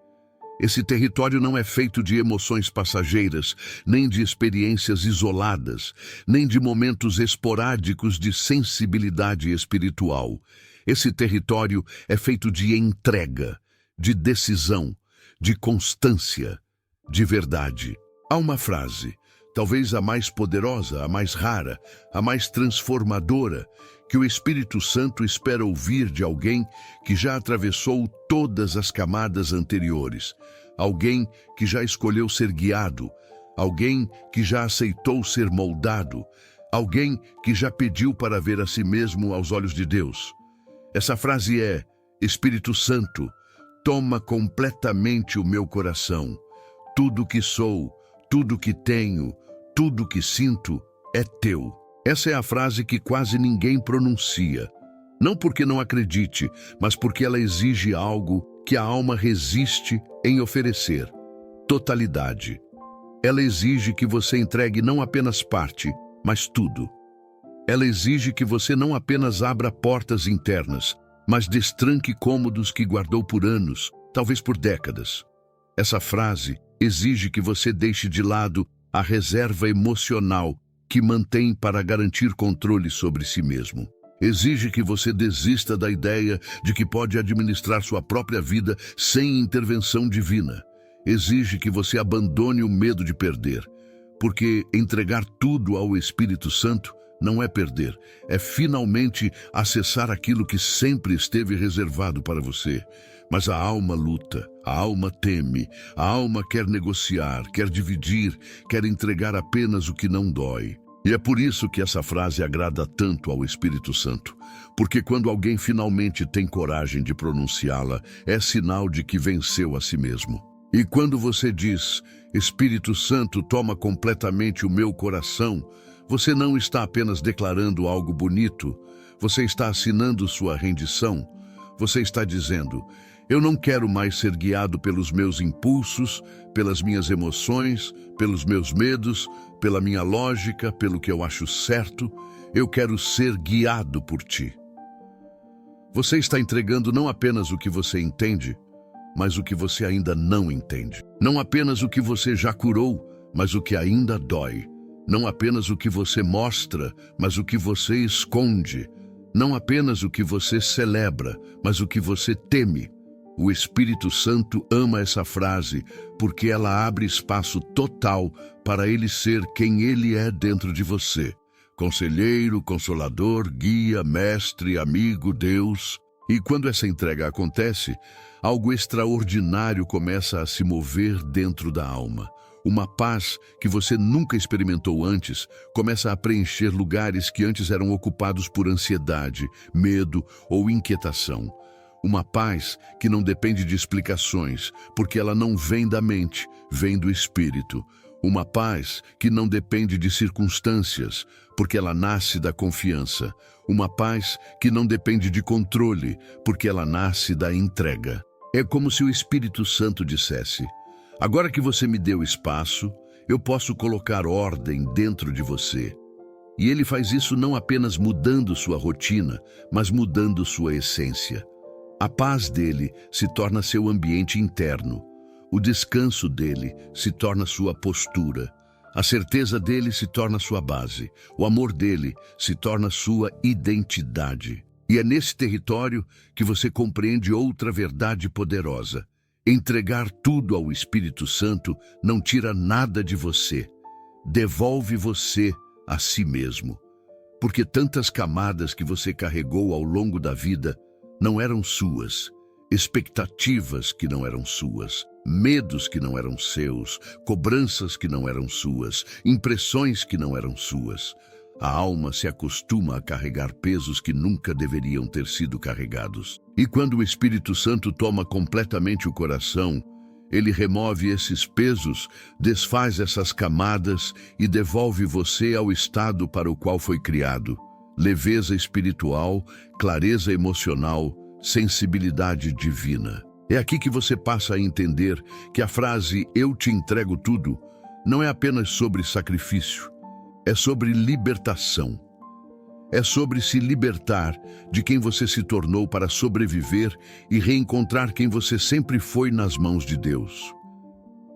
S1: Esse território não é feito de emoções passageiras, nem de experiências isoladas, nem de momentos esporádicos de sensibilidade espiritual. Esse território é feito de entrega, de decisão, de constância, de verdade. Há uma frase, talvez a mais poderosa, a mais rara, a mais transformadora, que o Espírito Santo espera ouvir de alguém que já atravessou todas as camadas anteriores, alguém que já escolheu ser guiado, alguém que já aceitou ser moldado, alguém que já pediu para ver a si mesmo aos olhos de Deus. Essa frase é: Espírito Santo, toma completamente o meu coração. Tudo que sou, tudo que tenho, tudo que sinto é teu. Essa é a frase que quase ninguém pronuncia. Não porque não acredite, mas porque ela exige algo que a alma resiste em oferecer: totalidade. Ela exige que você entregue não apenas parte, mas tudo. Ela exige que você não apenas abra portas internas, mas destranque cômodos que guardou por anos, talvez por décadas. Essa frase exige que você deixe de lado a reserva emocional que mantém para garantir controle sobre si mesmo. Exige que você desista da ideia de que pode administrar sua própria vida sem intervenção divina. Exige que você abandone o medo de perder, porque entregar tudo ao Espírito Santo não é perder, é finalmente acessar aquilo que sempre esteve reservado para você. Mas a alma luta, a alma teme, a alma quer negociar, quer dividir, quer entregar apenas o que não dói. E é por isso que essa frase agrada tanto ao Espírito Santo, porque quando alguém finalmente tem coragem de pronunciá-la, é sinal de que venceu a si mesmo. E quando você diz: Espírito Santo, toma completamente o meu coração, você não está apenas declarando algo bonito, você está assinando sua rendição. Você está dizendo: eu não quero mais ser guiado pelos meus impulsos, pelas minhas emoções, pelos meus medos, pela minha lógica, pelo que eu acho certo. Eu quero ser guiado por ti. Você está entregando não apenas o que você entende, mas o que você ainda não entende. Não apenas o que você já curou, mas o que ainda dói. Não apenas o que você mostra, mas o que você esconde. Não apenas o que você celebra, mas o que você teme. O Espírito Santo ama essa frase porque ela abre espaço total para ele ser quem ele é dentro de você. Conselheiro, consolador, guia, mestre, amigo, Deus. E quando essa entrega acontece, algo extraordinário começa a se mover dentro da alma. Uma paz que você nunca experimentou antes começa a preencher lugares que antes eram ocupados por ansiedade, medo ou inquietação. Uma paz que não depende de explicações, porque ela não vem da mente, vem do Espírito. Uma paz que não depende de circunstâncias, porque ela nasce da confiança. Uma paz que não depende de controle, porque ela nasce da entrega. É como se o Espírito Santo dissesse: agora que você me deu espaço, eu posso colocar ordem dentro de você. E ele faz isso não apenas mudando sua rotina, mas mudando sua essência. A paz dele se torna seu ambiente interno. O descanso dele se torna sua postura. A certeza dele se torna sua base. O amor dele se torna sua identidade. E é nesse território que você compreende outra verdade poderosa. Entregar tudo ao Espírito Santo não tira nada de você. Devolve você a si mesmo. Porque tantas camadas que você carregou ao longo da vida não eram suas, expectativas que não eram suas, medos que não eram seus, cobranças que não eram suas, impressões que não eram suas. A alma se acostuma a carregar pesos que nunca deveriam ter sido carregados. E quando o Espírito Santo toma completamente o coração, ele remove esses pesos, desfaz essas camadas e devolve você ao estado para o qual foi criado. Leveza espiritual, clareza emocional, sensibilidade divina. É aqui que você passa a entender que a frase "eu te entrego tudo" não é apenas sobre sacrifício, é sobre libertação. É sobre se libertar de quem você se tornou para sobreviver e reencontrar quem você sempre foi nas mãos de Deus.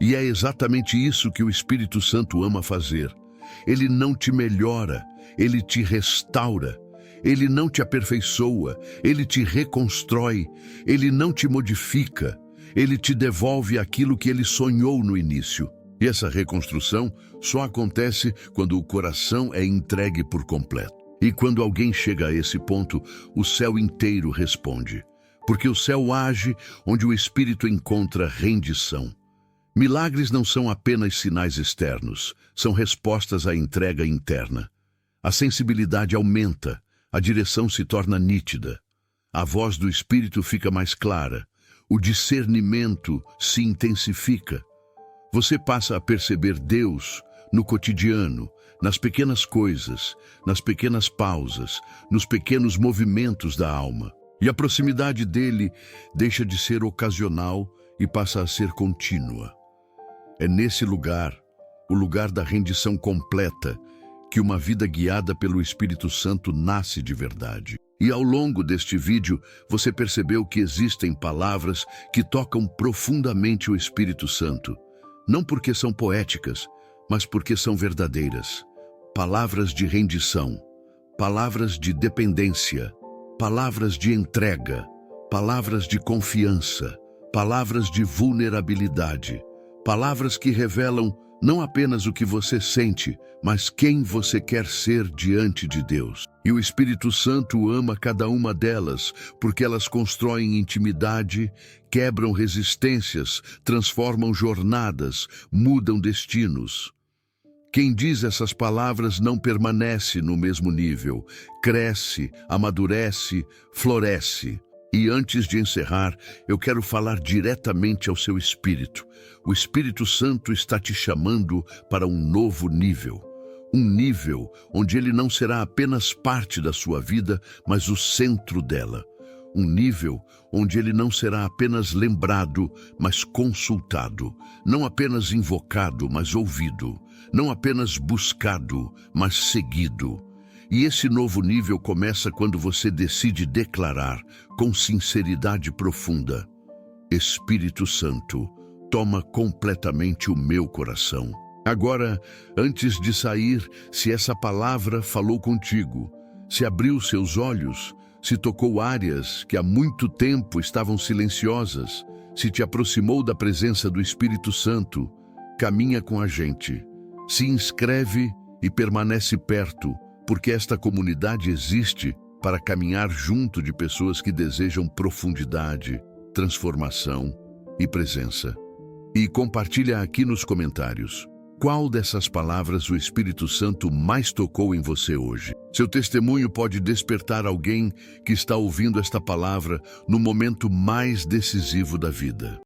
S1: E é exatamente isso que o Espírito Santo ama fazer. Ele não te melhora, ele te restaura. Ele não te aperfeiçoa, ele te reconstrói, ele não te modifica, ele te devolve aquilo que ele sonhou no início. E essa reconstrução só acontece quando o coração é entregue por completo. E quando alguém chega a esse ponto, o céu inteiro responde. Porque o céu age onde o Espírito encontra rendição. Milagres não são apenas sinais externos, são respostas à entrega interna. A sensibilidade aumenta, a direção se torna nítida, a voz do Espírito fica mais clara, o discernimento se intensifica. Você passa a perceber Deus no cotidiano, nas pequenas coisas, nas pequenas pausas, nos pequenos movimentos da alma. E a proximidade dele deixa de ser ocasional e passa a ser contínua. É nesse lugar, o lugar da rendição completa, que uma vida guiada pelo Espírito Santo nasce de verdade. E ao longo deste vídeo, você percebeu que existem palavras que tocam profundamente o Espírito Santo. Não porque são poéticas, mas porque são verdadeiras. Palavras de rendição, palavras de dependência, palavras de entrega, palavras de confiança, palavras de vulnerabilidade, palavras que revelam não apenas o que você sente, mas quem você quer ser diante de Deus. E o Espírito Santo ama cada uma delas, porque elas constroem intimidade, quebram resistências, transformam jornadas, mudam destinos. Quem diz essas palavras não permanece no mesmo nível, cresce, amadurece, floresce. E antes de encerrar, eu quero falar diretamente ao seu espírito. O Espírito Santo está te chamando para um novo nível. Um nível onde ele não será apenas parte da sua vida, mas o centro dela. Um nível onde ele não será apenas lembrado, mas consultado. Não apenas invocado, mas ouvido. Não apenas buscado, mas seguido. E esse novo nível começa quando você decide declarar, com sinceridade profunda: Espírito Santo, toma completamente o meu coração. Agora, antes de sair, se essa palavra falou contigo, se abriu seus olhos, se tocou áreas que há muito tempo estavam silenciosas, se te aproximou da presença do Espírito Santo, caminha com a gente. Se inscreve e permanece perto, porque esta comunidade existe para caminhar junto de pessoas que desejam profundidade, transformação e presença. E compartilha aqui nos comentários. Qual dessas palavras o Espírito Santo mais tocou em você hoje? Seu testemunho pode despertar alguém que está ouvindo esta palavra no momento mais decisivo da vida.